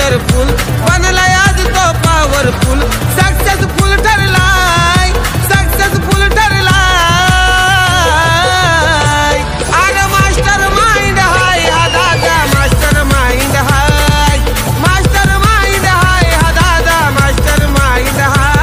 Wonderful बनलाय आज तो पॉवरफुल सक्सेसफुल ठरलाय सक्सेसफुल ठरलाय अरे मास्टर माइंड हाय हा दादा मास्टर माइंड हाय मास्टर माइंड हाय हा दादा मास्टर माइंड हाय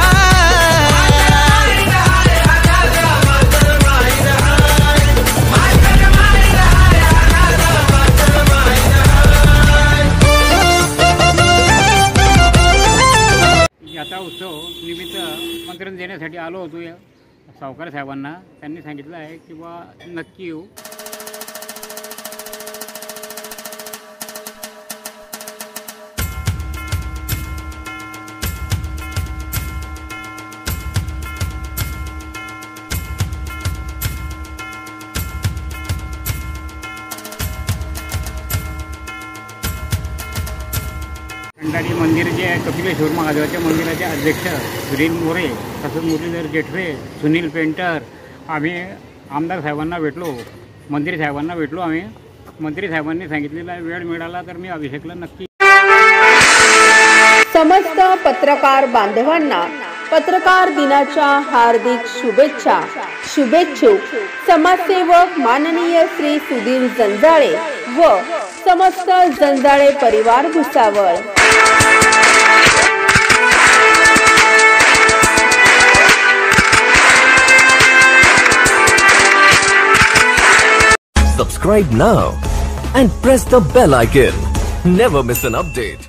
यात्रा उत्सव निमित्त आमंत्रण देण्यासाठी आलो होतो या सावकार साहेबांना. त्यांनी सांगितलं आहे की बा नक्की येऊ. खंडारी मंदिर जे आहे कपिलेश्वर महादेवाच्या मंदिराचे अध्यक्ष सुनील मोरे तसंच मुरलीधर जेठवे सुनील पेंटर आम्ही आमदार साहेबांना भेटलो मंत्री साहेबांना भेटलो. आम्ही मंत्री साहेबांनी सांगितलेला वेळ मिळाला तर मी अभिषेकला नक्की. समस्त पत्रकार बांधवांना पत्रकार दिनाच्या हार्दिक शुभेच्छा. शुभेच्छुक समाजसेवक माननीय श्री सुधीर जंजाळे व समस्त जंजाळे परिवार Bhusawal. Subscribe now and press the bell icon. Never miss an update.